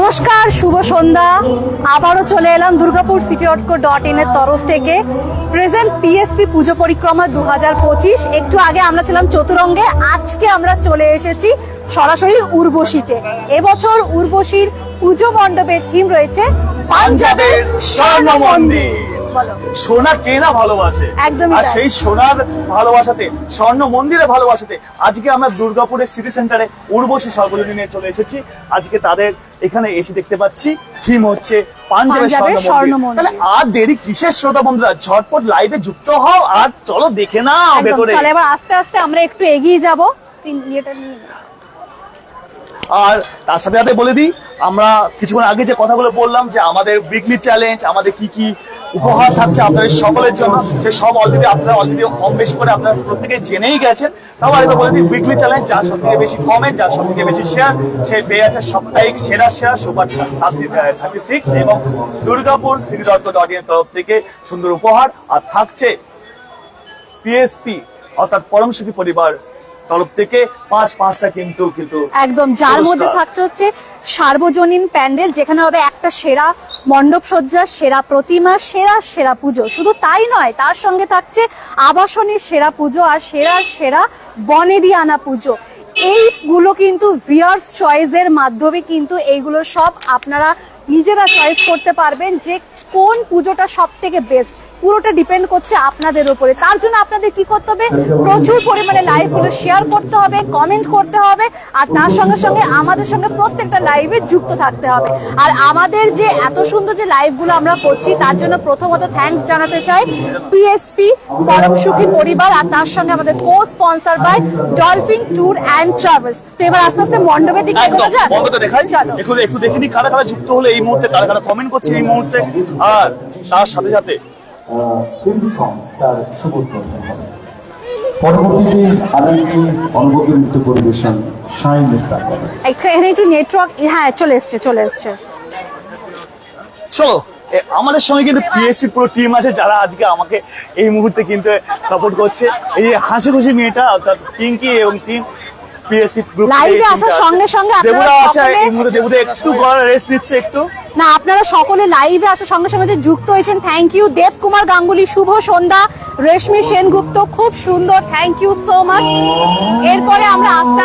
নমস্কার, শুভ সন্ধ্যা। আবারও চলে এলাম দুর্গাপুর cityrotco.in এর তরফ থেকে প্রেজেন্ট পিএসপি পুজো পরিক্রমা 2025। একটু আগে আমরা ছিলাম চতুরঙ্গে, আজকে আমরা চলে এসেছি সরাসরি উর্বশীতে। এবছর উর্বশীর পুজো মণ্ডপের থিম রয়েছে পাঞ্জাবের স্বর্ণ মন্দির। সোনা কে না ভালোবাসে, আর সেই সোনার ভালোবাসাতে, স্বর্ণ মন্দিরের ভালোবাসাতে আজকে আমরা দুর্গাপুরের সিটি সেন্টারে উর্বশী সর্বজনীন নিয়ে চলে এসেছি। আজকে তাদের এখানে এসে দেখতে পাচ্ছি থিম হচ্ছে পাঞ্জাবের স্বর্ণ মন্দির। তাহলে আর দেরি কিসের শ্রোতা বন্ধুরা, ঝটপট লাইভে যুক্ত হও আর চলো দেখে নাও ভেতরে। চলো এবার আস্তে আস্তে আমরা একটু এগিয়ে যাব। আর তার সাথে সাথে বলে দিই, আমরা কিছুক্ষণ আগে যে কথাগুলো বললাম যে আমাদের উইকলি চ্যালেঞ্জ, আমাদের কি কি উপহার থাকছে আপনাদের সকলের জন্য, সে সব আপনারা অলরেডি কম বেশি করে আপনারা প্রত্যেকে জেনেই গেছেন। তাও আগে বলে দিই, উইকলি চ্যালেঞ্জ যার সব থেকে বেশি কমেন্ট, যার সব থেকে বেশি শেয়ার, সে পেয়ে আছে সাপ্তাহিক সেরা সুপার 36 এবং দুর্গাপুর cityrotco.in তরফ থেকে সুন্দর উপহার। আর থাকছে পিএসপি অর্থাৎ পরম সুখী পরিবার তরফ থেকে পাঁচটা কিন্তু একদম, যার মধ্যে থাকছে হচ্ছে সার্বজনীন প্যান্ডেল, যেখানে হবে একটা সেরা মণ্ডপ সজ্জা, সেরা প্রতিমা, সেরা পুজো। শুধু তাই নয়, তার সঙ্গে থাকছে আবাসনের সেরা পুজো আর সেরা বনেদি আনা পুজো। এইগুলো কিন্তু ভিউয়ার্স চয়েসের মাধ্যমে কিন্তু এইগুলো সব আপনারা নিজেরা চয়েস করতে পারবেন যে কোন পুজোটা সব থেকে বেস্ট। পুরোটা ডিপেন্ড করছে আপনাদের উপরে। তার জন্য আপনাদের কি করতে হবে, প্রচুর পরিমাণে লাইভগুলো শেয়ার করতে হবে, কমেন্ট করতে হবে, আর তার সঙ্গে সঙ্গে আমাদের সঙ্গে প্রত্যেকটা লাইভে যুক্ত থাকতে হবে। আর আমাদের যে এত সুন্দর যে লাইভগুলো আমরা করছি, তার জন্য প্রথমত থ্যাঙ্কস জানাতে চাই পিএসপি পরম সুখী পরিবার, আর তার সঙ্গে আমাদের co sponsor by Dolphin tour and travels. তো এবার আস্তে আস্তে মণ্ডপের দিকে এগোনো যাক। চলো একটু দেখে নি কারা যুক্ত হলো এই মুহূর্তে, কারা কমেন্ট করছে এই মুহূর্তে। আর তার সাথে সাথে পরবর্তীতে আরেকটি অনবদ্য নৃত্য পরিবেশন এখানে একটু নেটওয়ার্ক, হ্যাঁ চলে এসছে। চলো আমাদের সঙ্গে কিন্তু পিএসসি পুরো টিম আছে, যারা আজকে আমাকে এই মুহূর্তে কিন্তু সাপোর্ট করছে। এই যে হাসি খুশি মেয়েটা অর্থাৎ পিঙ্কি এবং টিম পিএসপি গ্রুপ লাইভে আসার সঙ্গে সঙ্গে দেবুরা আছে এই মুহূর্তে, দেবুরা একটু গলার রেস্ট নিচ্ছে একটু। না, আপনারা সকলে লাইভে আসার সঙ্গে সঙ্গে যে যুক্ত হয়েছেন, থ্যাংক ইউ। দেব কুমার গাঙ্গুলি, শুভ সন্ধ্যা। রেশমি সেনগুপ্ত, খুব সুন্দর, থ্যাংক ইউ সো মাচ। এরপরে আমরা আস্তে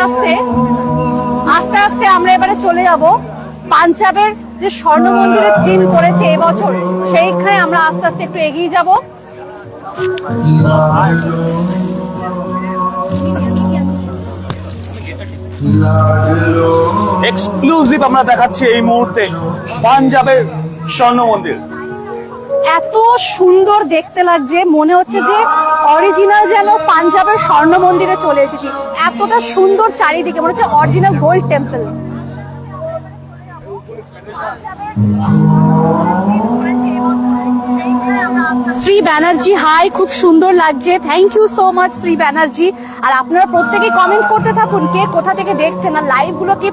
আস্তে আমরা এবারে চলে যাব পাঞ্জাবের যে স্বর্ণ মন্দিরের থিম করেছে এবছর, সেইখানে আমরা আস্তে আস্তে একটু এগিয়ে যাব। এক্সক্লুসিভ আমরা দেখাচ্ছি এই মুহূর্তে পাঞ্জাবের স্বর্ণ মন্দির। এত সুন্দর দেখতে লাগছে, মনে হচ্ছে যে অরিজিনাল যেন পাঞ্জাবের স্বর্ণ মন্দিরে চলে এসেছি। এতটা সুন্দর চারিদিকে, মনে হচ্ছে original gold temple. Shri Banerjee, hi, খুব সুন্দর লাগছে, thank you so much Shri Banerjee. আর আপনারা প্রত্যেকে কমেন্ট করতে থাকুন কে কোথা থেকে দেখছেন, আর লাইভগুলোকে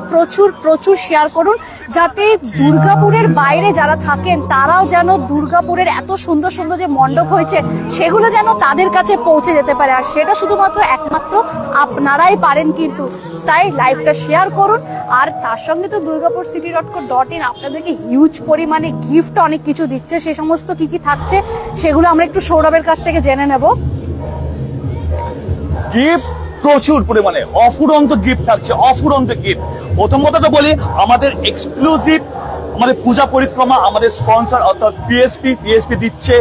প্রচুর শেয়ার করুন, যাতে দুর্গাপুরের বাইরে যারা থাকেন তারাও যেন দুর্গাপুরের এত সুন্দর সুন্দর যে মণ্ডপ হয়েছে সেগুলো যেন তাদের কাছে পৌঁছে যেতে পারে। আর সেটা শুধুমাত্র একমাত্র আপনারাই পারেন কিন্তু। তাই লাইভটা শেয়ার করুন। আর তার সঙ্গে তো দুর্গাপুর cityrotco.in আপনাদেরকে হিউজ পরিমাণে গিফট অনেক কিছু দিচ্ছে। সে সমস্ত কি থাকছে সেগুলো আমরা একটু সৌরভের কাছ থেকে জেনে নেব। গিফট প্রচুর পরিমাণে, অফুরন্ত গিফট থাকছে, অফুরন্ত গিফট। প্রথম কথা তো বলি, আমাদের এক্সক্লুসিভ আমাদের পূজা পরিক্রমা, আমাদের স্পন্সর অর্থাৎ পিএসপি দিচ্ছে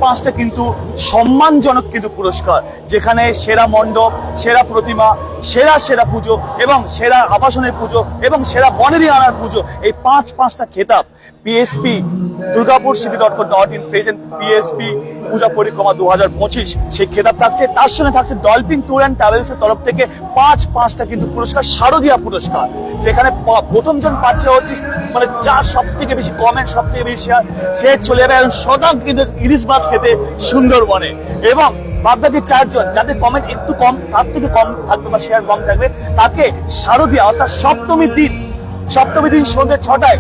পাঁচটা কিন্তু সম্মানজনক কিন্তু পুরস্কার, যেখানে সেরা মণ্ডপ, সেরা প্রতিমা, সেরা পুজো এবং সেরা আবাসনের পুজো এবং সেরা বনেদি আনার পুজো, এই পাঁচটা খেতাব PSP Durgapur cityrotco.in present PSP Puja Parikrama 2025 সেই খেতাব থাকছে। তার সঙ্গে থাকছে ডলফিন ট্যুর অ্যান্ড ট্রাভেলস এর তরফ থেকে পাঁচটা কিন্তু পুরস্কার, শারদীয়া পুরস্কার, যেখানে প্রথম জন পাচ্ছে হচ্ছে মানে যার সব থেকে বেশি কমেন্ট, সব থেকে বেশি শেয়ার, সে চলে যাবে শতাংশ কিন্তু ইলিশ মাছ খেতে সুন্দরবনে। এবং বাদবাকি 4 জন যাদের কমেন্ট একটু কম, তার থেকে কম থাকবে বা শেয়ার কম থাকবে, তাকে শারদীয়া অর্থাৎ সপ্তমী দিন সন্ধ্যে 6টায়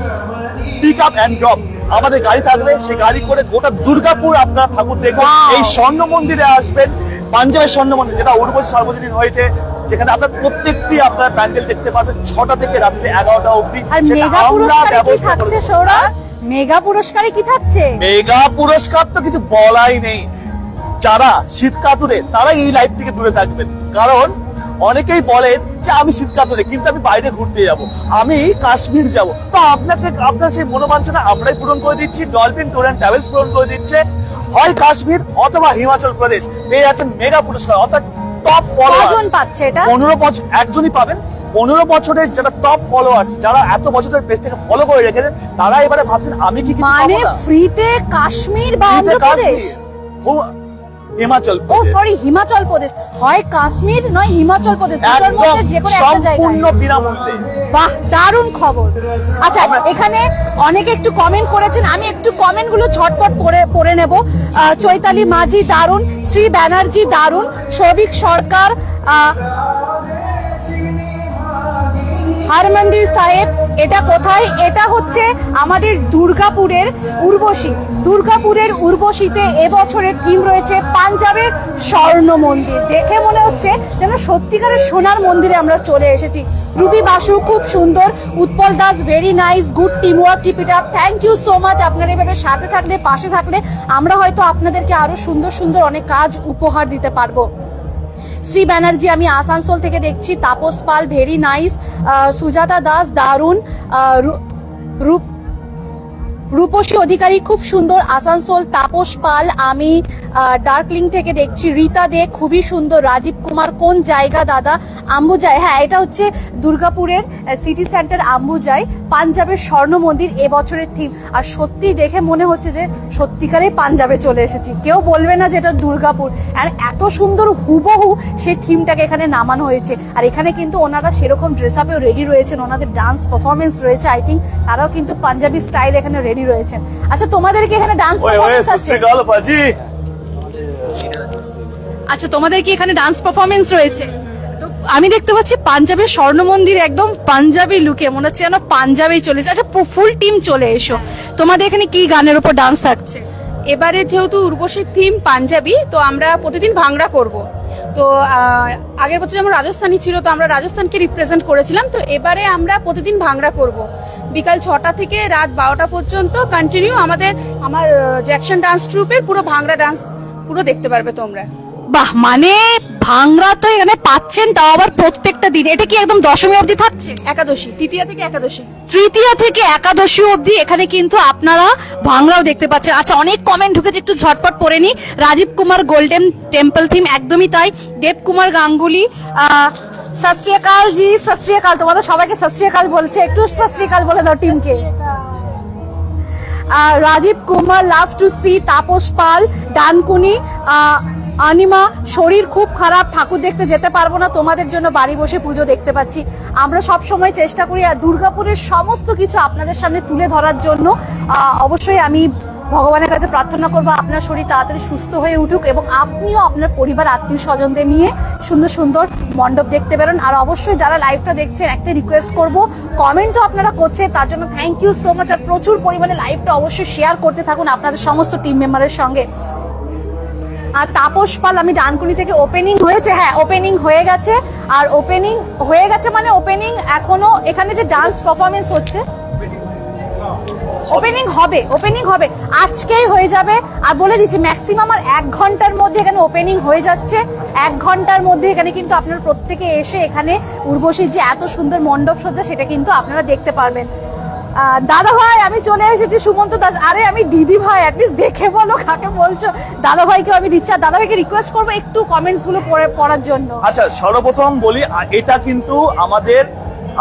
পিক আপ অ্যান্ড ড্রপ আমাদের গাড়ি থাকবে। সেই গাড়ি করে গোটা দুর্গাপুর আপনারা ঠাকুর দেখবেন। এই স্বর্ণ মন্দিরে আসবেন, পাঞ্জাবের স্বর্ণ মন্দির যেটা উর্বশী সর্বজনীন হয়েছে যেখানে আপনার প্রত্যেকটি আপনার প্যান্ডেল দেখতে পাবেন 6টা থেকে রাত্রি 11টা অবধি। আর মেগা পুরস্কার কি থাকছে সৌরভ? মেগা পুরস্কারে কি থাকছে? মেগা পুরস্কার তো কিছু বলাই নেই। যারা শীত কাতুরে তারা এই লাইভ থেকে দূরে থাকবেন, কারণ অনেকেই বলেন যে আমি শীত কাতুরে কিন্তু আমি বাইরে ঘুরতে যাব, আমি কাশ্মীর যাব। তো আপনার সেই মনোবাঞ্ছনা আমরাই পূরণ করে দিচ্ছি, ডলফিন ট্যুর অ্যান্ড ট্রাভেলস পূরণ করে দিচ্ছে। হয় কাশ্মীর অথবা হিমাচল প্রদেশ পেয়ে যাচ্ছেন মেগা পুরস্কার, অর্থাৎ টপ ফলোয়ার্স। কজন পাচ্ছে এটা? 15 বছর একজনই পাবেন। 15 বছরের যারা টপ ফলোয়ার্স, যারা এত বছরের পেজটাকে ফলো করে রেখেছেন, তারা এবারে ভাবছেন আমি কি কিছু মানে পাবো না? ফ্রিতে কাশ্মীর বা অন্ধ্রপ্রদেশ, হিমাচল ও সরি হিমাচল প্রদেশ, হয় কাশ্মীর নয় হিমাচল প্রদেশ, দুটোর মধ্যে যে কোনো একটা জায়গায় সম্পূর্ণ বিনামূল্যে। বাহ, দারুণ খবর। আচ্ছা, এখানে অনেকে একটু কমেন্ট করেছেন, আমি একটু কমেন্ট গুলো ঝটপট পড়ে নেব। চৈতালি মাঝি দারুণ, শ্রী ব্যানার্জি দারুণ, সৌভিক সরকার, হরমন্দির সাহেব এটা কোথায়? এটা হচ্ছে আমাদের দুর্গাপুরের উর্বশী। দুর্গাপুরের উর্বশীতে এবছরের থিম রয়েছে পাঞ্জাবের স্বর্ণ মন্দির। দেখে মনে হচ্ছে যেন সত্যিকারের সোনার মন্দিরে আমরা চলে এসেছি। রুবি বাসু খুব সুন্দর, Utpal Das very nice, good team work, keep it up, thank you so much. আপনারা এভাবে সাথে থাকলে, পাশে থাকলে আমরা হয়তো আপনাদেরকে আরো সুন্দর সুন্দর অনেক কাজ উপহার দিতে পারবো। শ্রী ব্যানার্জি আমি আসানসোল থেকে দেখছি, তাপস পাল ভেরি নাইস, সুজাতা দাস দারুণ, রূপসী অধিকারী খুব সুন্দর আসানসোল, তাপস পাল আমি ডার্কলিং থেকে দেখছি, রীতা দে খুবই সুন্দর, রাজীব কুমার কোন জায়গা দাদা? আম্বুজাই, হ্যাঁ এটা হচ্ছে দুর্গাপুরের সিটি সেন্টার আম্বুজাই, পাঞ্জাবের স্বর্ণ মন্দির এবছরের থিম। আর সত্যি দেখে মনে হচ্ছে যে সত্যিকারেই পাঞ্জাবে চলে এসেছি, কেউ বলবে না যে এটা দুর্গাপুর। আর এত সুন্দর হুবহু সেই থিমটাকে এখানে নামানো হয়েছে। আর এখানে কিন্তু ওনারা সেরকম ড্রেস আপেও রেডি রয়েছেন, ওনাদের ডান্স পারফরমেন্স রয়েছে, আই থিঙ্ক তারাও কিন্তু পাঞ্জাবি স্টাইল এখানে রেডি রয়েছেন। আচ্ছা, তোমাদেরকে এখানে ডান্স পারফরমেন্স আছে? আচ্ছা, তোমাদের কি এখানে ডান্স পারফরমেন্স রয়েছে? তো আমি দেখতে পাচ্ছি পাঞ্জাবের স্বর্ণ মন্দির একদম পাঞ্জাবি লুকে, মনে হচ্ছে যেন পাঞ্জাবেই চলেছে। আচ্ছা, ফুল টিম চলে এসো, তোমাদের এখানে কি গানের উপর ডান্স থাকছে? এবারে যেহেতু উর্বশীর থিম পাঞ্জাবি, তো আমরা প্রতিদিন ভাংড়া করব। তো আগের বছর যেমন রাজস্থানী ছিল, তো আমরা রাজস্থানকে রিপ্রেজেন্ট করেছিলাম। তো এবারে আমরা প্রতিদিন ভাংড়া করব, বিকাল 6টা থেকে রাত 12টা পর্যন্ত কন্টিনিউ। আমার জ্যাকসন ডান্স ট্রুপের পুরো ভাংড়া ডান্স পুরো দেখতে পারবে তোমরা। বাহ, মানে ভাংড়া তো এখানে পাচ্ছেন, তাও আবার প্রত্যেকটা দিন। এটা কি একদম দশমী অবধি থাকছে? একাদশী, তৃতীয়া থেকে একাদশী, তৃতীয়া থেকে একাদশী অবধি এখানে কিন্তু আপনারা ভাংড়াও দেখতে পাচ্ছেন। আচ্ছা, অনেক কমেন্ট ঢুকেছে, একটু ঝটপট পড়ে নি। Rajiv Kumar golden temple theme, একদমই তাই। দেব কুমার গাঙ্গুলি সত শ্রী আকাল জি, সত শ্রী আকাল, তোমাদের সবাইকে সত শ্রী আকাল বলছে, একটু সত শ্রী আকাল বলে দাও টিমকে। Rajib Kumar love to see, Tapas Pal, Dankuni, Anima শরীর খুব খারাপ, ঠাকুর দেখতে যেতে পারবো না, তোমাদের জন্য বাড়ি বসে পুজো দেখতে পাচ্ছি। আমরা সব সময় চেষ্টা করি আর দুর্গাপুরের সমস্ত কিছু আপনাদের সামনে তুলে ধরার জন্য। অবশ্যই আমি ভগবানের কাছে প্রার্থনা করবো আপনার শরীর তাড়াতাড়ি সুস্থ হয়ে উঠুক এবং আপনিও আপনার পরিবার আত্মীয় স্বজনদের নিয়ে সুন্দর সুন্দর মণ্ডপ দেখতে বেরোন। আর অবশ্যই যারা লাইভটা দেখছেন একটা রিকোয়েস্ট করবো, কমেন্ট তো আপনারা করছেন, তার জন্য থ্যাংক ইউ সো মাচ। আর প্রচুর পরিমাণে লাইভটা অবশ্যই শেয়ার করতে থাকুন আপনাদের সমস্ত টিম মেম্বারের সঙ্গে। আর তাপস পাল আমি ডানকুনি থেকে, ওপেনিং হয়েছে? হ্যাঁ, ওপেনিং হয়ে গেছে। আর ওপেনিং হয়ে গেছে মানে ওপেনিং এখনো, এখানে যে ডান্স পারফরমেন্স হচ্ছে ওপেনিং হবে আজকেই হয়ে যাবে। আর বলে দিচ্ছি ম্যাক্সিমাম আর 1 ঘন্টার মধ্যে এখানে ওপেনিং হয়ে যাচ্ছে। 1 ঘন্টার মধ্যে এখানে কিন্তু আপনারা প্রত্যেকে এসে এখানে উর্বশীর যে এত সুন্দর মণ্ডপ সজ্জা সেটা কিন্তু আপনারা দেখতে পারবেন। দাদা ভাই আমি চলে এসেছি, সুমন্ত দাস। আরে আমি দিদি ভাই, অ্যাটলিস্ট দেখে বলো কাকে বলছো। দাদা ভাইকে আমি দিচ্ছি, আর দাদা ভাইকে রিকোয়েস্ট করবো একটু কমেন্টস গুলো পড়ার জন্য। আচ্ছা, সর্বপ্রথম বলি এটা কিন্তু আমাদের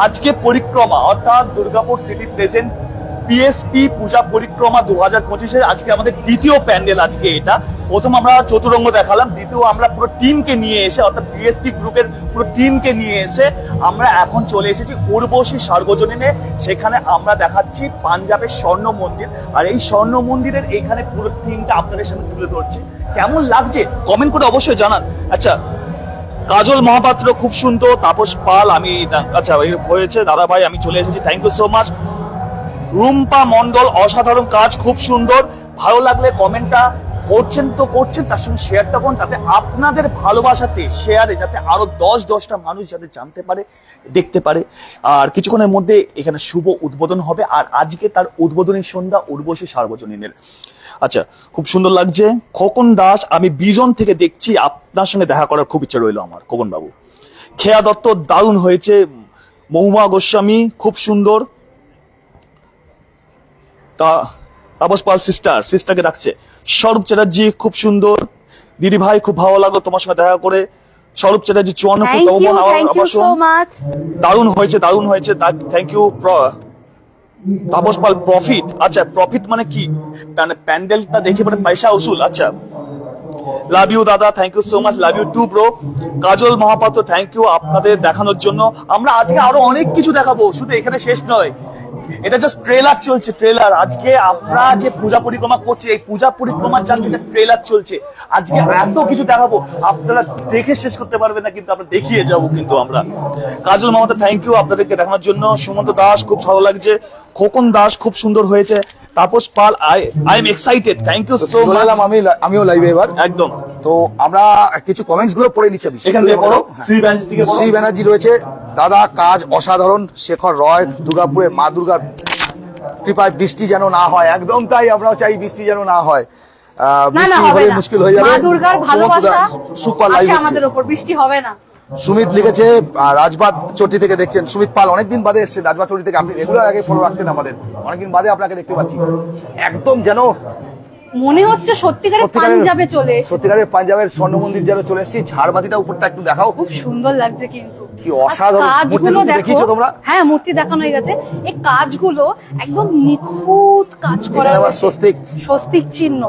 আজকে পরিক্রমা, অর্থাৎ Durgapur city present PSP Puja পরিক্রমা 2025-এর আজকে আমাদের দ্বিতীয় প্যান্ডেল। আজকে এটা প্রথম আমরা চতুরঙ্গ দেখালাম, দ্বিতীয় আমরা পুরো টিমকে নিয়ে এসে, অর্থাৎ পিএসপি গ্রুপের পুরো টিমকে নিয়ে এসে আমরা এখন চলে এসেছি উর্বশী সার্বজনীনে। সেখানে আমরা দেখাচ্ছি পাঞ্জাবের স্বর্ণ মন্দির, আর এই স্বর্ণ মন্দিরের এখানে পুরো টিমটা আপনাদের সামনে তুলে ধরছি। কেমন লাগছে কমেন্ট করে অবশ্যই জানান। আচ্ছা, কাজল মহাপাত্র খুব সুন্দর, তাপস পাল আমি, আচ্ছা হয়েছে দাদা ভাই আমি চলে এসেছি, thank you so much. Rumpa Mondal অসাধারণ কাজ, খুব সুন্দর, ভালো লাগলে কমেন্টটা করছেন তো করছেন, তার সঙ্গে শেয়ারটা করুন, যাতে আপনাদের ভালোবাসাতে শেয়ারে যাতে আরো 10টা মানুষ যাতে জানতে পারে, দেখতে পারে। আর কিছুক্ষণের মধ্যে এখানে শুভ উদ্বোধন হবে, আর আজকে তার উদ্বোধনী সন্ধ্যা উর্বশী সার্বজনীনের। আচ্ছা, খুব সুন্দর লাগছে। খোকন দাস, আমি বিজন থেকে দেখছি, আপনার সঙ্গে দেখা করার খুব ইচ্ছা রইল আমার খোকন বাবু। খেয়া দত্ত দারুণ হয়েছে। মহুয়া গোস্বামী খুব সুন্দর। তাপস পাল সিস্টারকে ডাকছে। স্বরূপ চ্যাটার্জি খুব সুন্দর। দিদি ভাই খুব ভালো লাগলো তোমার সঙ্গে দেখা করে। স্বরূপ চ্যাটার্জি 54 দারুণ হয়েছে, দারুণ হয়েছে, thank you. Tapas Pal profit, আচ্ছা প্রফিট মানে কি, মানে প্যান্ডেলটা দেখে মানে পয়সা উসুল। আচ্ছা, লাভ ইউ দাদা, thank you so much, love you too bro. Kajal Mahapatra, thank you আপনাদের দেখানোর জন্য। আমরা আজকে আরো অনেক কিছু দেখাবো, শুধু এখানে শেষ নয়, এটা জাস্ট ট্রেলার চলছে, ট্রেলার। আজকে আমরা যে পূজা পরিক্রমা করছি, এই পূজা পরিক্রমার জাস্ট একটা ট্রেলার চলছে। আজকে এত কিছু দেখাবো, আপনারা দেখে শেষ করতে পারবেন না, কিন্তু আমরা দেখিয়ে যাবো কিন্তু আমরা। কাজল মহাপাত্র, থ্যাংক ইউ আপনাদেরকে দেখানোর জন্য। সুমন্ত দাস খুব ভালো লাগছে। খোকন দাস খুব সুন্দর হয়েছে। Tapas Pal, I am excited, thank you so much. আমিও লাইভে এবার একদম। তো আমরা কিছু কমেন্টস গুলো পড়ে নিচ্ছি। এখান থেকে পড়ো। শ্রী ব্যানার্জি রয়েছে, দাদা কাজ অসাধারণ। শেখর রয়, দুর্গাপুরের মা দুর্গার কৃপায় বৃষ্টি যেন না হয়। একদম তাই, আমরাও চাই বৃষ্টি যেন না হয়। বৃষ্টি হলে মুশকিল হয়ে যাবে। মা দুর্গার ভালোবাসা সুপার আছে লাইভ আমাদের উপর, বৃষ্টি হবে না। সুমিত লিখেছে রাজবাদ চটি থেকে দেখছেন। সুমিত পাল অনেকদিন বাদে এসছে রাজবাদ চটি থেকে। আপনি রেগুলার আগে ফলো রাখতেন আমাদের, অনেকদিন বাদে আপনাকে দেখতে পাচ্ছি। একদম যেন মনে হচ্ছে সত্যিকারের পাঞ্জাবে চলে এসেছে। সত্যিকারের পাঞ্জাবের স্বর্ণ মন্দির যেন চলে এসেছি। ঝাড়বাতিটা উপরটা একটু দেখাও, খুব সুন্দর লাগছে কিন্তু। কি অসাধারণ মূর্তি দেখিয়েছো তোমরা। হ্যাঁ, মূর্তি দেখানো হয়ে গেছে। এই কাজগুলো একদম নিখুঁত কাজ করা হয়েছে। স্বস্তিক চিহ্ন,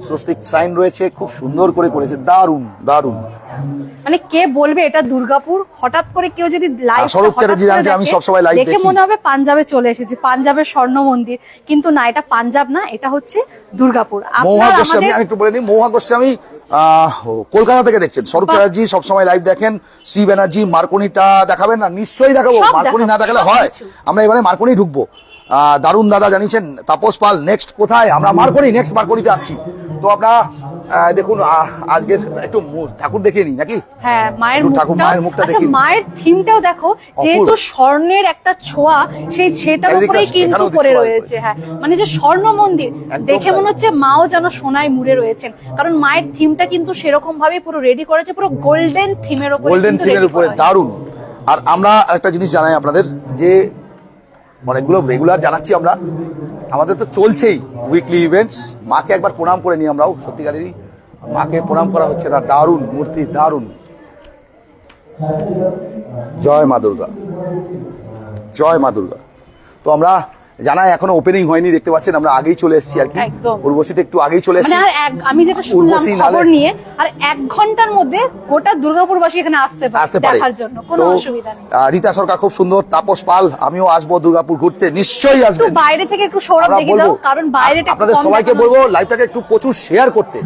স্বস্তিক সাইন রয়েছে, খুব সুন্দর করে করেছে। দারুণ দারুণ। মানে কে বলবে এটা দুর্গাপুর? হঠাৎ করে কেউ যদি লাইভ স্বরূপ চ্যাটার্জি জানছে, আমি সবসময় লাইভ দেখি, মনে হবে পাঞ্জাবে চলে এসেছি, পাঞ্জাবের স্বর্ণ মন্দির। কিন্তু না, এটা পাঞ্জাব না, এটা হচ্ছে দুর্গাপুর। মহুয়া গোস্বামী, আমি একটু বলে নিই, মহুয়া গোস্বামী কলকাতা থেকে দেখছেন। স্বরূপ চ্যাটার্জি সবসময় লাইভ দেখেন। শ্রী ব্যানার্জি, মার্কনিটা দেখাবেন না? নিশ্চয়ই দেখাবো, মার্কনি না দেখালে হয়? আমরা এবারে মার্কনি ঢুকবো। দারুণ দাদা জানিয়েছেন। তাপস পাল, নেক্সট কোথায়? আমরা মার্কনি, নেক্সট মার্কনিতে আসছি। তো আপনারা দেখুন, আজকের একটু ঠাকুর দেখিয়ে নিই নাকি? হ্যাঁ, মায়ের মুখটা দেখি। মায়ের থিমটাও দেখো, যেহেতু স্বর্ণের একটা ছোঁয়া সেটার উপরেই কিন্তু পড়ে রয়েছে। হ্যাঁ, মানে যে স্বর্ণ মন্দির দেখে মনে হচ্ছে মাও যেন সোনায় মুড়ে রয়েছেন, কারণ মায়ের থিমটা কিন্তু সেরকম ভাবে পুরো রেডি করেছে, পুরো গোল্ডেন থিমের উপরে। গোল্ডেন থিমের উপরে দারুণ। আর আমরা একটা জিনিস জানাই আপনাদের, যে অনেকগুলো রেগুলার জানাচ্ছি আমরা, আমাদের তো চলছেই উইকলি ইভেন্টস। মাকে একবার প্রণাম করে নিই আমরাও, সত্যিকারেরই মাকে প্রণাম করা হচ্ছে না। দারুণ মূর্তি, দারুণ। জয় মা দুর্গা, জয় মা দুর্গা। তো আমরা জানাই এখনো ওপেনিং হয়নি, দেখতে পাচ্ছেন আমরা আগেই চলে এসেছি আর কি। উর্বশীতে একটু আগেই চলে এসেছি। আমি যেটা শুনলাম খবর নিয়ে, আর 1 ঘন্টার মধ্যে গোটা দুর্গাপুরবাসী এখানে আসতে পারে দেখার জন্য, কোনো অসুবিধা নেই। রীতা সরকার খুব সুন্দর। তাপস পাল, আমিও আসবো দুর্গাপুর ঘুরতে, নিশ্চয়ই আসবেন। বাইরে থেকে একটু সৌরভ দেখে দাও, কারণ বাইরেটা আপনাদের সবাইকে বলবো লাইভটাকে একটু প্রচুর শেয়ার করতে।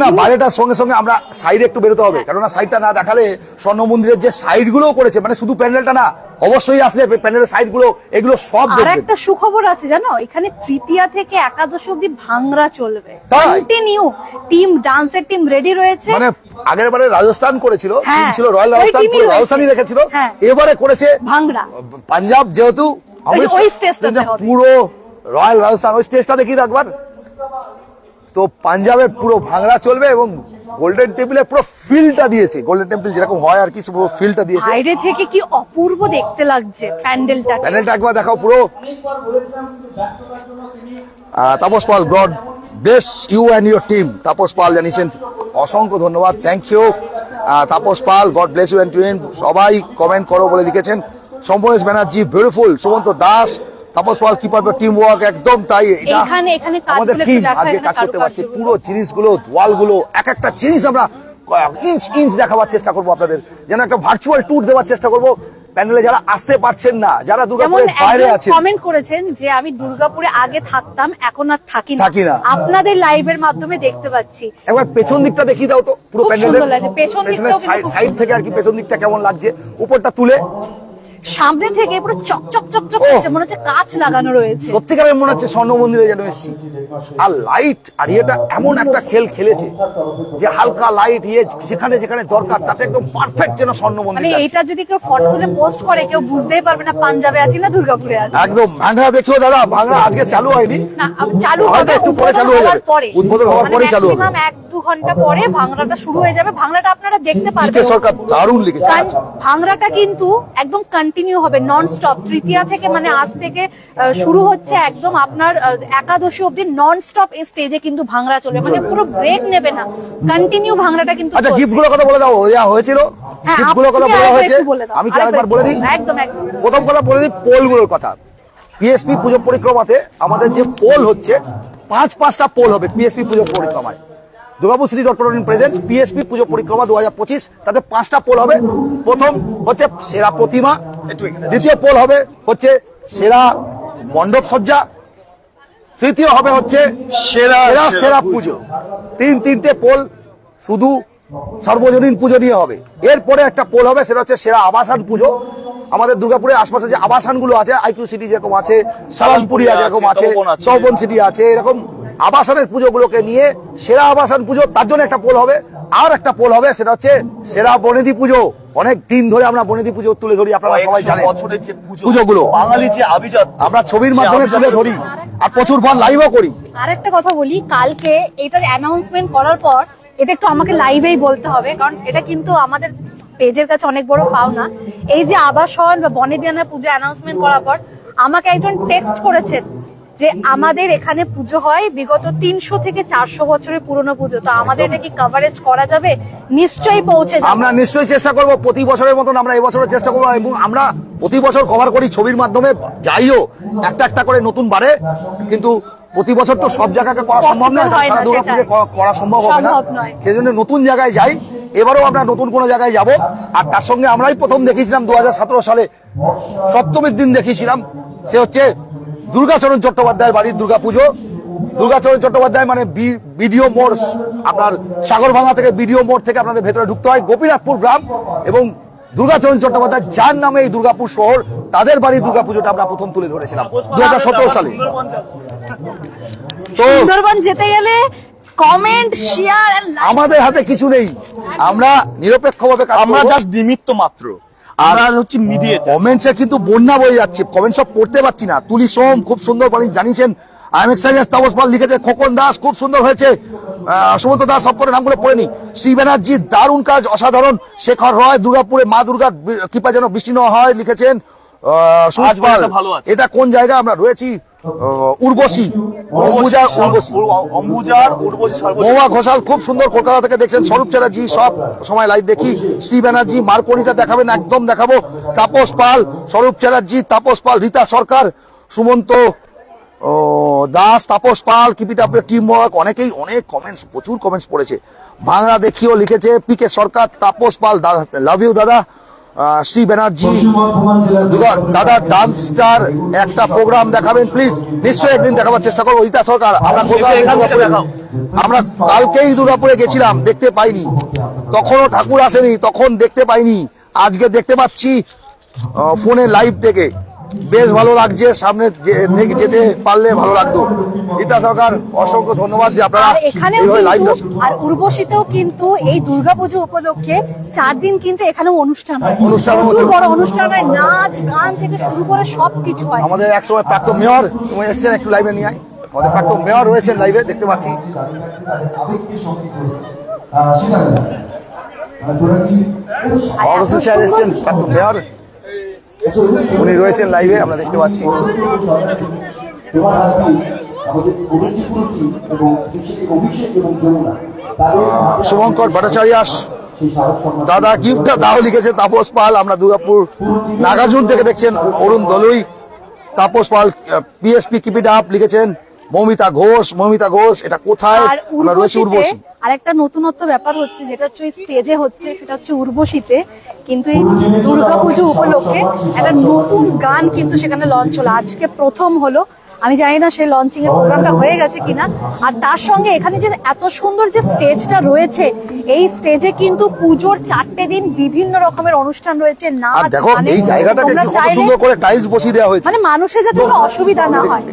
না, বাইরেটার সঙ্গে সঙ্গে আমরা সাইডে একটু বেরোতে হবে, কেননা সাইডটা না দেখালে স্বর্ণ মন্দিরের যে সাইড গুলো করেছে, মানে শুধু প্যান্ডেলটা না, অবশ্যই আসলে প্যান্ডেলের সাইড গুলো, এগুলো সব দেখবেন। আর একটা সুখবর আছে জানো, এখানে তৃতীয়া থেকে একাদশ অবধি ভাঙরা চলবে কন্টিনিউ। টিম, ডান্সের টিম রেডি রয়েছে। মানে আগের বারে রাজস্থান করেছিল, টিম ছিল রয়্যাল রাজস্থান, পুরো রাজস্থানী রেখেছিল। এবারে করেছে ভাঙরা। পাঞ্জাব যেহেতু ওই স্টেজটা পুরো রয়্যাল রাজস্থান, ওই স্টেজটা দেখি একবার। তো পাঞ্জাবের পুরো ভাঙরা চলবে, এবং গোল্ডেন টেম্পলের পুরো ফিলটা দিয়েছে, গোল্ডেন টেম্পল যেরকম হয় আর কি, পুরো ফিলটা দিয়েছে। বাইরে থেকে কি অপূর্ব দেখতে লাগছে প্যান্ডেলটা। প্যান্ডেলটা একবার দেখাও পুরো। Tapas Pal, God bless you and your team. Tapas Pal জানিয়েছেন, অসংখ্য ধন্যবাদ, thank you Tapas Pal, God bless you and team. সবাই কমেন্ট করো বলে লিখেছেন। Samparesh Banerjee, beautiful. Sumanta Das, Tapas Pal, keep up your team work. একদম তাই, এটা আমাদের টিম আজকে কাজ করতে পারছে। পুরো জিনিসগুলো, ওয়ালগুলো, এক একটা জিনিস আমরা ইঞ্চ দেখাবার চেষ্টা করবো আপনাদের, যেন একটা ভার্চুয়াল ট্যুর দেওয়ার চেষ্টা করবো। প্যানেলে যারা আসতে পারছেন না, যারা দুর্গাপুরের বাইরে আছেন, কমেন্ট করেছেন যে আমি দুর্গাপুরে আগে থাকতাম, এখন আর থাকি না, আপনাদের লাইভের মাধ্যমে দেখতে পাচ্ছি। একবার পেছন দিকটা দেখিয়ে দাও তো, পুরো প্যান্ডেলের পেছনের সাইড থেকে আর কি পেছন দিকটা কেমন লাগছে, উপরটা তুলে। সামনে থেকে পুরো চকচক চকচক করছে, মনে হচ্ছে কাঁচ লাগানো রয়েছে। সত্যিকারের মনে হচ্ছে স্বর্ণ মন্দিরে যেন এসেছি। আর লাইট আর এটা এমন একটা খেলেছে যে হালকা লাইট যেখানে যেখানে দরকার তাতে একদম পারফেক্ট যেন স্বর্ণ মন্দির। মানে এটা যদি কেউ ফটো তুলে পোস্ট করে কেউ বুঝতেই পারবে না পাঞ্জাবে আছি না দুর্গাপুরে আছি। একদম। ভাঙড়া দেখিও দাদা, ভাঙড়া আজকে চালু হয়নি, না চালু হয়তো একটু পরে চালু হয়ে যাবে, উদ্বোধন হওয়ার পরে চালু হবে। ম্যাক্সিমাম 1-2 ঘন্টা পরে ভাঙড়াটা শুরু হয়ে যাবে। ভাঙড়াটা আপনারা দেখতে পারবেন, পিকে সরকার দারুণ লিখেছে। ভাঙড়াটা কিন্তু একদম কন্টিনিউ হবে, নন স্টপ। তৃতীয়া থেকে মানে আজ থেকে শুরু হচ্ছে একদম আপনার একাদশী অবধি নন স্টপ এই স্টেজে কিন্তু ভাঙড়া চলবে, মানে পুরো ব্রেক নেবে না, কন্টিনিউ ভাঙড়াটা কিন্তু। আচ্ছা গিফট গুলোর কথা বলে দাও, যা হয়েছিল গিফট গুলোর কথা বলা হয়েছে, আমি কি আরেকবার বলে দিই? একদম একদম। প্রথম কথা বলে দিই পোল গুলোর কথা। পিএসপি পুজো পরিক্রমাতে আমাদের যে পোল হচ্ছে 5-5টা পোল হবে পিএসপি পুজো পরিক্রমায়। Durgapur city dot present PSP পুজো পরিক্রমা 2025, তাতে 5টা পোল হবে। প্রথম হচ্ছে সেরা প্রতিমা, দ্বিতীয় পোল হবে হচ্ছে সেরা মণ্ডপ সজ্জা, তৃতীয় হবে হচ্ছে সেরা পুজো। তিনটে পোল শুধু সর্বজনীন পুজো নিয়ে হবে। এরপরে একটা পোল হবে, সেটা হচ্ছে সেরা আবাসন পুজো। আমাদের দুর্গাপুরের আশপাশে যে আবাসনগুলো আছে, আইকিউ সিটি যেরকম আছে, সালানপুরিয়া যেরকম আছে, তপন সিটি আছে, এরকম আবাসনের পুজোগুলোকে নিয়ে সেরা আবাসন পুজো, তার জন্য একটা পোল হবে। আর একটা পোল হবে, সেটা হচ্ছে সেরা বনেদি পুজো। অনেক দিন ধরে আমরা বনেদি পুজো তুলে ধরি, আপনারা সবাই জানেন। বছরের যে পুজোগুলো বাঙালি যে আভিজাত, আমরা ছবির মাধ্যমে তুলে ধরি আর প্রচুর ফল লাইভও করি। আরেকটা কথা বলি, কালকে এটার অ্যানাউন্সমেন্ট করার পর এটা একটু আমাকে লাইভেই বলতে হবে, কারণ এটা কিন্তু আমাদের পেজের কাছে অনেক বড় পাওনা। এই যে আবাসন বা বনেদিয়ানা পুজো অ্যানাউন্সমেন্ট করার পর আমাকে একজন টেক্সট করেছেন যে আমাদের এখানে পুজো হয় বিগত 300 থেকে 400 বছরের পুরনো পুজো, তো আমাদের এটা কি কভারেজ করা যাবে? নিশ্চয়ই পৌঁছে যাবে। আমরা নিশ্চয়ই চেষ্টা করব, প্রতি বছরের মতন আমরা এবছরও চেষ্টা করবো, এবং আমরা প্রতি বছর কভার করি ছবির মাধ্যমে, যাইও একটা একটা করে নতুন বারে। কিন্তু প্রতি বছর তো সব জায়গাকে করা সম্ভব নয়, সারা দুর্গাপুজো করা সম্ভব হবে না, সেই জন্য নতুন জায়গায় যাই। এবারও আমরা নতুন কোনো জায়গায় যাব। আর তার সঙ্গে আমরাই প্রথম দেখিয়েছিলাম 2017 সালে সপ্তমীর দিন দেখিয়েছিলাম, সে হচ্ছে দুর্গাচরণ চট্টোপাধ্যায়ের বাড়ির দুর্গাপুজো। দুর্গাচরণ চট্টোপাধ্যায় মানে বিডিও মোড়, আপনার সাগরভাঙা থেকে বিডিও মোড় থেকে আপনাদের ভেতরে ঢুকতে হয়, গোপীনাথপুর গ্রাম। এবং দুর্গাচরণ চট্টোপাধ্যায় যার নামে এই দুর্গাপুর শহর, তাদের বাড়ির দুর্গাপুজোটা আমরা প্রথম তুলে ধরেছিলাম 2017 সালে। তো সুন্দরবন যেতে গেলে কমেন্ট, শেয়ার, আমাদের হাতে কিছু নেই, আমরা নিরপেক্ষভাবে আমরা জাস্ট নিমিত্ত মাত্র, আমরা হচ্ছে মিডিয়া। কমেন্টসে কিন্তু বন্যা বয়ে যাচ্ছে, কমেন্ট সব পড়তে পারছি না। তুলি সোম খুব সুন্দর জানিয়েছেন, I am excited, Tapas Pal লিখেছে, খোকন দাস খুব সুন্দর হয়েছে, সুমন্ত দাস সব করে নামগুলো পড়ে নি, শ্রী ব্যানার্জি দারুণ কাজ, অসাধারণ, শেখর রয় দুর্গাপুরে মা দুর্গার কৃপা যেন বৃষ্টি না হয় লিখেছেন, এটা কোন জায়গা আমরা রয়েছি? উর্বশী, মহুয়া ঘোষাল খুব সুন্দর কলকাতা থেকে দেখছেন, স্বরূপ চ্যাটার্জি সব সময় লাইভ দেখি, শ্রী ব্যানার্জি মার্কনিটা দেখাবেন, একদম দেখাবো, তাপস পাল, স্বরূপ চ্যাটার্জি, তাপস পাল, রীতা সরকার, সুমন্ত দাস, তাপস পাল, কিপিট আপ টিম ওয়ার্ক, অনেকেই অনেক কমেন্টস, প্রচুর কমেন্টস পড়েছে। ভাঙড়া দেখিও লিখেছে পিকে সরকার, তাপস পাল লাভ ইউ দাদা, শ্রী ব্যানার্জি দাদা ডান্স স্টার একটা প্রোগ্রাম দেখাবেন প্লিজ, নিশ্চয়ই একদিন দেখাবার চেষ্টা করবো। রীতা সরকার, আমরা কালকেই দুর্গাপুরে গেছিলাম, দেখতে পাইনি, তখনও ঠাকুর আসেনি, তখন দেখতে পাইনি, আজকে দেখতে পাচ্ছি ফোনে লাইভ থেকে, বেশ ভালো লাগছে, সামনে যেতে পারলে ভালো লাগতো। রীতা সরকার অসংখ্য ধন্যবাদ যে আপনারা আর উর্বশীতেও কিন্তু এই দুর্গাপুজো উপলক্ষে 4 দিন কিন্তু এখানে অনুষ্ঠান হয়, বড় অনুষ্ঠান হয়, নাচ গান থেকে শুরু করে সবকিছু হয়। আমাদের একসময় প্রাক্তন মেয়র তুমি এসছেন, একটু লাইভে নিয়ে আয়, আমাদের প্রাক্তন মেয়র রয়েছেন লাইভে, দেখতে পাচ্ছি এসছেন প্রাক্তন মেয়র, উনি রয়েছেন লাইভে, আমরা দেখতে পাচ্ছি। শুভঙ্কর ভট্টাচার্য দাদা গিফটটা দাও লিখেছে তাপস পাল, আমরা দুর্গাপুর নাগার্জুন থেকে দেখছেন অরুণ Dolui, Tapas Pal PSP keep it up লিখেছেন, মৌমিতা ঘোষ, এটা কোথায়? আমরা রয়েছে উর্বশী। আরেকটা নতুনত্ব ব্যাপার হচ্ছে, যেটা হচ্ছে স্টেজে হচ্ছে, সেটা হচ্ছে উর্বশীতে কিন্তু এই দুর্গাপুজো উপলক্ষে একটা নতুন গান কিন্তু সেখানে লঞ্চ হলো, আজকে প্রথম হলো। আমি জানি না সেই লঞ্চিং এর প্রোগ্রামটা হয়ে গেছে কিনা। আর তার সঙ্গে এখানে যে এত সুন্দর যে স্টেজটা রয়েছে, এই স্টেজে কিন্তু পুজোর 4টে দিন বিভিন্ন রকমের অনুষ্ঠান রয়েছে, আর নাচ, দেখো গানে। এই জায়গাটাকে তোমরা কি কত চাইলে সুন্দর করে টাইলস বসিয়ে দেওয়া হয়েছে, মানে মানুষের যাতে কোনো অসুবিধা না হয়।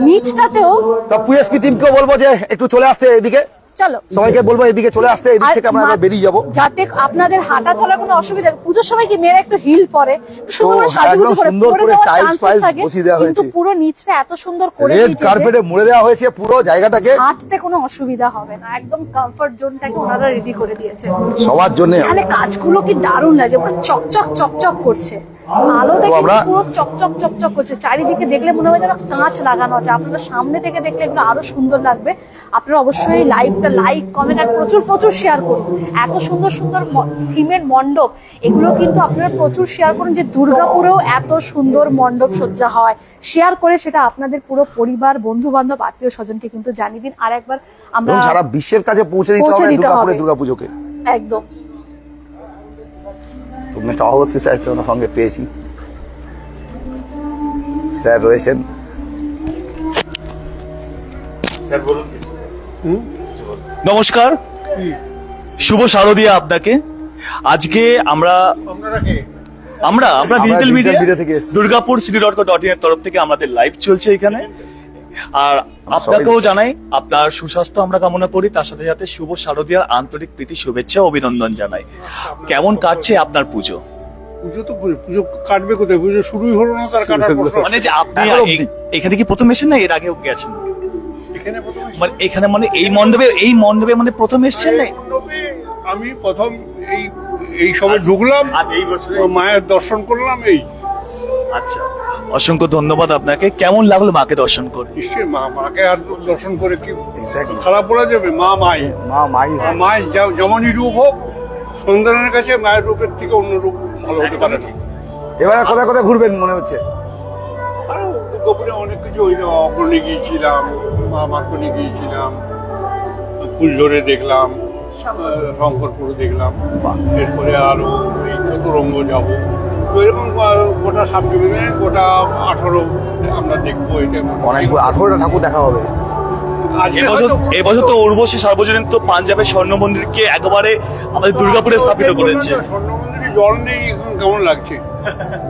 নিচটাতেও তো পিএসপি টিমকেও বলবো যে একটু চলে আসতে এদিকে, চলো সবাইকে বলবো এদিকে চলে আসতে, এদিক থেকে আমরা এবার বেরিয়ে যাবো। যাতে আপনাদের হাঁটা চলার কোনো অসুবিধা, পুজোর সময় কি মেয়েরা একটু হিল পরে, সুন্দর সাজুগুজু করে সুন্দর পরে করে যাওয়ার টাইলস চান্সেস ফাইলস থাকে, বসিয়ে দেওয়া কিন্তু হয়েছে, পুরো নিচটা এত সুন্দর করে রেড দিয়েছে কার্পেটে মুড়ে দেওয়া হয়েছে পুরো জায়গাটাকে, হাঁটতে কোনো অসুবিধা হবে না, একদম কমফর্ট জোনটাকে ওনারা রেডি করে দিয়েছে সবার জন্য। এখানে। কাজগুলো কি দারুণ লাগছে, পুরো চকচক চকচক করছে, আলো দেখে আমরা- পুরো চকচক চকচক করছে, চারিদিকে দেখলে মনে হয় যেন কাঁচ লাগানো আছে। আপনারা সামনে থেকে দেখলে এগুলো আরো সুন্দর লাগবে। আপনারা অবশ্যই লাইভটা লাইক কমেন্ট আর প্রচুর প্রচুর শেয়ার করুন। এত সুন্দর সুন্দর থিমের মণ্ডপ, এগুলো কিন্তু আপনারা প্রচুর শেয়ার করুন। যে দুর্গাপুরেও এত সুন্দর মণ্ডপ সজ্জা হয়, শেয়ার করে সেটা আপনাদের পুরো পরিবার, বন্ধু বান্ধব, আত্মীয় স্বজনকে কিন্তু জানিয়ে দিন। আর একবার আমরা এবং সারা বিশ্বের কাছে পৌঁছে দিতে পৌঁছে হবে দিতে দুর্গাপুরে হবে। দুর্গাপুজোকে। একদম তো মিস্টার অগস্তি স্যারকে ওনার সঙ্গে পেয়েছি, স্যার রয়েছেন। স্যার বলুন। নমস্কার, শুভ শারদিয়া আপনাকে। আজকে আমরা ডিজিটাল digital media মিডিয়া থেকে এসেছি। দুর্গাপুর city.co.in এর তরফ থেকে আমাদের লাইভ চলছে এখানে। আর আপনাকেও জানাই আপনার সুস্বাস্থ্য আমরা কামনা করি, তার সাথে সাথে শুভ শারদিয়ার আন্তরিক প্রীতি শুভেচ্ছা অভিনন্দন জানাই। কেমন কাটছে আপনার পুজো? পুজো তো পুজো কাটবে কোথায়, পুজো শুরুই হলো না, তার কাটার প্রশ্ন। মানে যে আপনি এখনো অবধি। এখানে কি প্রথম এসেছেন না এর আগেও গেছেন? এখানে প্রথমে মানে এখানে মানে এই মণ্ডপে মানে প্রথম এসেছেন না? মণ্ডপে আমি প্রথম এই সবে ঢুকলাম, আজ এই বছরে? মায়ের দর্শন করলাম। আচ্ছা, অসংখ্য ধন্যবাদ আপনাকে। কেমন লাগলো মাকে দর্শন করে? নিশ্চয়ই মাকে আর দর্শন করে কি Exactly. খারাপ বলা যাবে? মা মাই, মাই মায়ের যেমনই রূপ হোক, সন্তানের কাছে মায়ের রূপের থেকে অন্য রূপ ভালো হতে পারে না। এবারে কোথায় কোথায় ঘুরবেন মনে হচ্ছে? আর দুর্গাপুরে অনেক কিছু, ওই অগ্রণী গিয়েছিলাম, মা মার্কনি গিয়েছিলাম, ফুলঝরে দেখলাম, শঙ্করপুরে দেখলাম, এরপরে আরো এই চতুরঙ্গ যাবো। তো এরকম গোটা সাব ডিভিশনে গোটা 18 আমরা দেখবো। এটা অনেক 18টা ঠাকুর দেখা হবে। আজকে হয়তো- এবছর তো উর্বশী সার্বজনীন তো পাঞ্জাবের স্বর্ণ মন্দিরকে একেবারে আমাদের দুর্গাপুরে স্থাপিত করেছে। স্বর্ণ মন্দিরে জল নেই, এখন কেমন লাগছে?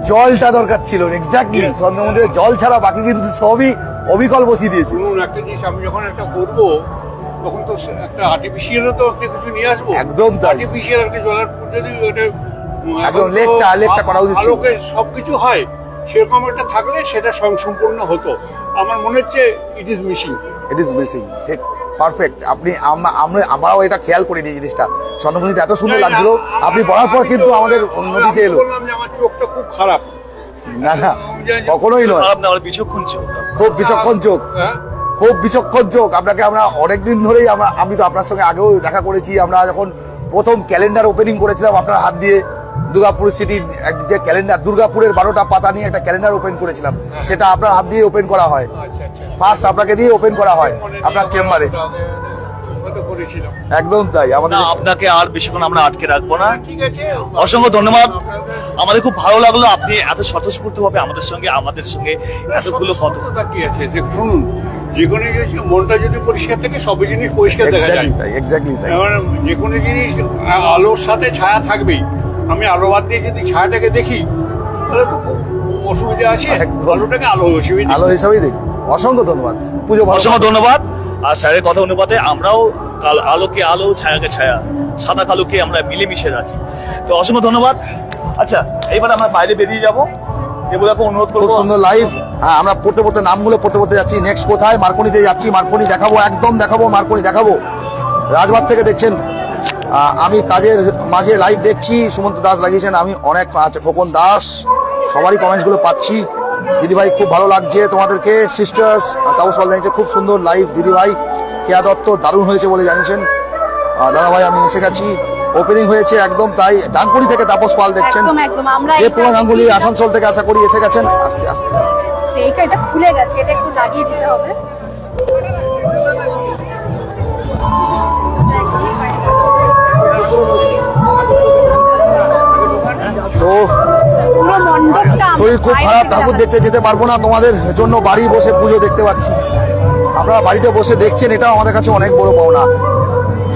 জলটা দরকার ছিল, এক্স্যাক্টলি। স্বর্ণ মন্দিরে জল ছাড়া বাকি কিন্তু সবই অবিকল বসিয়ে দিয়েছে। শুনুন, একটা জিনিস আমি যখন একটা করবো তখন তো একটা আর্টিফিশিয়ালও তো একটা কিছু নিয়ে আসবো। একদম তাই। আর্টিফিশিয়াল একটা জলের যদি ওটা একদম এখন তো লেকটা করা উচিত ছিল। আলোকে সবকিছু হয়, সেরকম একটা থাকলে সেটা সম্পূর্ণ হতো। আমার মনে হচ্ছে it is missing. It is missing, ঠিক, পারফেক্ট। আপনি আমরাও এটা খেয়াল করিনি এই জিনিসটা। স্বর্ণমন্দির এত সুন্দর লাগছিল, আপনি বলার পর কিন্তু আমাদের নোটিশে এলো। বললাম যে আমার চোখটা খুব খারাপ। না না, কখনোই নয়, খারাপ না, আমার বিচক্ষণ চোখ। খুব বিচক্ষণ চোখ, হ্যাঁ, খুব বিচক্ষণ চোখ। আপনাকে আমরা অনেকদিন ধরেই আমি তো আপনার সঙ্গে আগেও দেখা করেছি। আমরা যখন প্রথম ক্যালেন্ডার ওপেনিং করেছিলাম আপনার হাত দিয়ে, দুর্গাপুর সিটির যে ক্যালেন্ডার, দুর্গাপুরের 12টা পাতা নিয়ে একটা ক্যালেন্ডার ওপেন করেছিলাম, সেটা আপনার হাত দিয়ে ওপেন করা হয়। আচ্ছা আচ্ছা, ফার্স্ট আপনাকে দিয়ে ওপেন করা হয় আপনার চেম্বারে। হয়তো করেছিলাম। একদম তাই। আমাদের না, আপনাকে আর বেশিক্ষণ আমরা আটকে রাখবো না। ঠিক আছে, অসংখ্য ধন্যবাদ। আমাদের খুব ভালো লাগলো আপনি এত স্বতঃস্ফূর্ত ভাবে আমাদের সঙ্গে এতগুলো ফটো। সতর্কতা কি আছে যে শুনুন, যে কোনো জিনিস মনটা যদি পরিষ্কার থাকে সবই জিনিস পরিষ্কার দেখা যায়। এক্স্যাক্টলি তাই, এক্স্যাক্টলি তাই। এবার যে কোনো জিনিস আলোর সাথে ছায়া থাকবেই। আমি আলো বাদ দিয়ে যদি ছায়াটাকে দেখি তাহলে তো খুব অসুবিধা আছে। একদম। আলোটাকে আলো হিসেবে আলো হিসাবেই দেখি। অসংখ্য ধন্যবাদ, পুজো ভালো। অসংখ্য ধন্যবাদ। আর স্যারের কথা অনুপাতে আমরাও আলোকে আলো, ছায়াকে ছায়া, সাদা কালোকে আমরা মিলেমিশে রাখি। তো অসংখ্য ধন্যবাদ। আচ্ছা, এইবার আমরা বাইরে বেরিয়ে যাবো। দেবুদাকে অনুরোধ খুব করবো। সুন্দর লাইভ। হ্যাঁ, আমরা পড়তে নামগুলো পড়তে যাচ্ছি। নেক্সট কোথায়? মার্কনিতে যাচ্ছি। মার্কনি দেখাবো, একদম দেখাবো, মার্কনি দেখাবো। রাজবাগ থেকে দেখছেন, আমি কাজের মাঝে লাইভ দেখছি। সুমন্ত দাস লাগিয়েছেন, আমি অনেক খোকন দাস, সবারই কমেন্টসগুলো পাচ্ছি। দিদিভাই খুব ভালো লাগছে তোমাদেরকে। সিস্টার্স তাপস পাল জানিয়েছে খুব সুন্দর লাইভ। দিদিভাই কেয়া দত্ত দারুণ হয়েছে বলে জানিয়েছেন। দাদাভাই আমি এসে গেছি, ওপেনিং হয়েছে, একদম তাই। ডাঙ্গুলি থেকে তাপস পাল দেখছেন। একদম একদম। আমরা যে পুরো গাঙ্গুলি আসানসোল থেকে আশা করি এসে গেছেন। আস্তে আস্তে এটা খুলে গেছে, এটা একটু লাগিয়ে দিতে হবে। তো পুরো মণ্ডপটা আমরা শরীর খুব বাইরে খারাপ, থেকে ঠাকুর দেখাচ্ছি। দেখতে যেতে পারবো না, তোমাদের জন্য বাড়ি বসে পুজো দেখতে পাচ্ছি। আপনারা বাড়িতে বসে দেখছেন, এটাও আমাদের কাছে অনেক বড় পাওনা।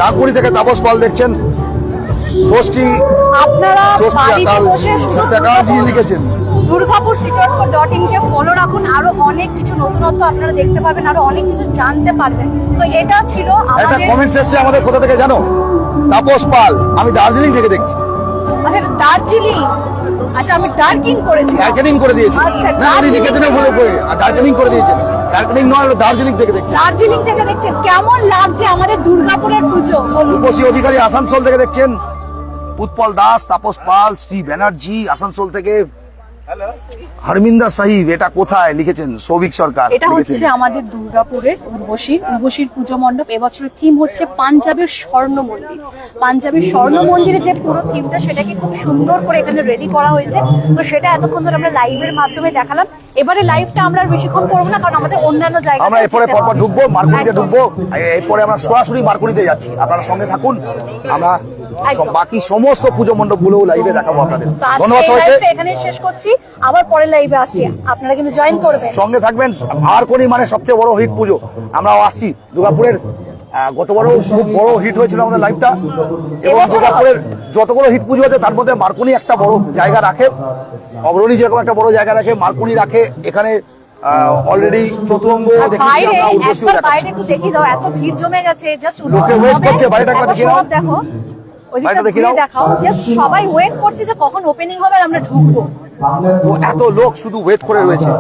ডাকগুড়ি থেকে তাপস পাল দেখছেন, ষষ্ঠী আপনারা ষষ্ঠী বাড়িতে আকাল বসে শুধু সত্যাকালজি লিখেছেন। দুর্গাপুর city.co.in কে ফলো রাখুন, আরো অনেক কিছু নতুনত্ব আপনারা দেখতে পারবেন, আরো অনেক কিছু জানতে পারবেন। তো এটা ছিল একটা আমাদের কমেন্টস এসছে আমাদের কোথা থেকে জানো? তাপস পাল, আমি দার্জিলিং থেকে দেখছি। আচ্ছা দার্জিলিং, আচ্ছা আমি ডার্কিং করেছি, ডার্কেনিং করে দিয়েছি। আচ্ছা, না উনি দার্জিলিং লিখেছেন ভুলে করে, আর ডার্কেনিং করে দিয়েছেন। ডার্কেনিং নয়, ওটা দার্জিলিং থেকে দেখছি। দার্জিলিং থেকে দেখছেন। কেমন লাগছে আমাদের দুর্গাপুরের পুজো বলুন। রূপসী অধিকারী আসানসোল থেকে দেখছেন, উৎপল দাস, তাপস পাল, শ্রী ব্যানার্জি আসানসোল থেকে, হরমিন্দা সাহিব এটা কোথায় লিখেছেন? সৌভিক সরকার এটা হচ্ছে আমাদের দুর্গাপুরের উর্বশীর পুজো মণ্ডপ। এবছরের থিম হচ্ছে পাঞ্জাবের স্বর্ণ মন্দির। পাঞ্জাবের স্বর্ণ মন্দিরে যে পুরো থিমটা, সেটাকে খুব সুন্দর করে এখানে রেডি করা হয়েছে। তো সেটা এতক্ষণ ধরে আমরা লাইভের মাধ্যমে দেখালাম। এবারে লাইভটা আমরা আর বেশিক্ষণ করবো না, কারণ আমাদের অন্যান্য জায়গায় আমরা এরপরে পরপর ঢুকবো, মার্কুরিতে ঢুকবো, এরপরে আমরা সরাসরি মার্কুরিতে যাচ্ছি। আপনারা সঙ্গে থাকুন, আমরা বাকি সমস্ত পুজো মণ্ডপ গুলো লাইভে দেখাবো আপনাদের। ধন্যবাদ সবাইকে, এখানে শেষ করছি, আবার পরে লাইভে আসছি, আপনারা কিন্তু জয়েন করবেন, সঙ্গে থাকবেন। আর কোন মানে সবচেয়ে বড় হিট পুজো, আমরাও আসছি দুর্গাপুরের। গতবারও খুব বড় হিট হয়েছিল আমাদের লাইভটা, এবং দুর্গাপুরের যতগুলো হিট পুজো আছে তার মধ্যে মার্কুনি একটা বড় জায়গা রাখে। অগ্রণী যেরকম একটা বড় জায়গা রাখে, মার্কুনি রাখে। এখানে অলরেডি চতুরঙ্গ দেখেছি আমরা, উর্বশীও দেখাচ্ছি। বাইরে একটু দেখিয়ে দাও, এত ভিড় জমে গেছে, জাস্ট লোকে ওয়েট করছে, বাইরেটা একবার দেখিয়ে দাও। দেখো ওইদিকটা বাইরেটা দেখিয়ে ঘুরে দাও। দেখাও, জাস্ট সবাই ওয়েট করছে যে কখন ওপেনিং হবে আর আমরা ঢুকবো। তো এত লোক শুধু ওয়েট করে রয়েছে।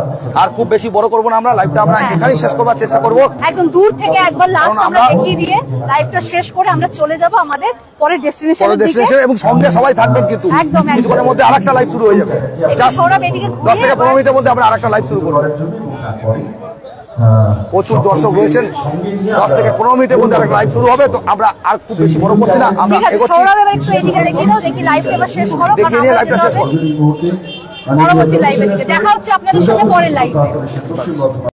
আর খুব বেশি বড় করবো না আমরা লাইভটা, আমরা এখানেই শেষ করবার চেষ্টা করবো। একদম দূর থেকে একবার লাস্ট কারণ আমরা আমরা দেখিয়ে দিয়ে লাইভটা শেষ করে আমরা চলে যাব আমাদের পরের ডেস্টিনেশনের দিকে। এবং সঙ্গে সবাই থাকবেন, কিন্তু একদম, একদম। কিছুক্ষণের মধ্যে আরেকটা লাইভ শুরু হয়ে যাবে। জাস্ট সৌরভ এদিকে ঘুরিয়ে 10 থেকে 15 মিনিটের মধ্যে আমরা আরেকটা লাইভ শুরু করবো। প্রচুর দর্শক রয়েছেন, 10 থেকে 15 মিনিটের মধ্যে আরেকটা লাইভ শুরু হবে। তো আমরা আর খুব বেশি বড় করছি না, আমরা ঠিক আছে, এগোচ্ছি। সৌরভ এবার একটু এদিকে দেখিয়ে দাও, দেখি লাইভটা এবার শেষ করো, কারণ দেখিয়ে নিয়ে আমরা লাইভটা যেতে শেষ হবে করো। পরবর্তী লাইভে দিকে। দেখা হচ্ছে আপনাদের সঙ্গে পরের লাইভে।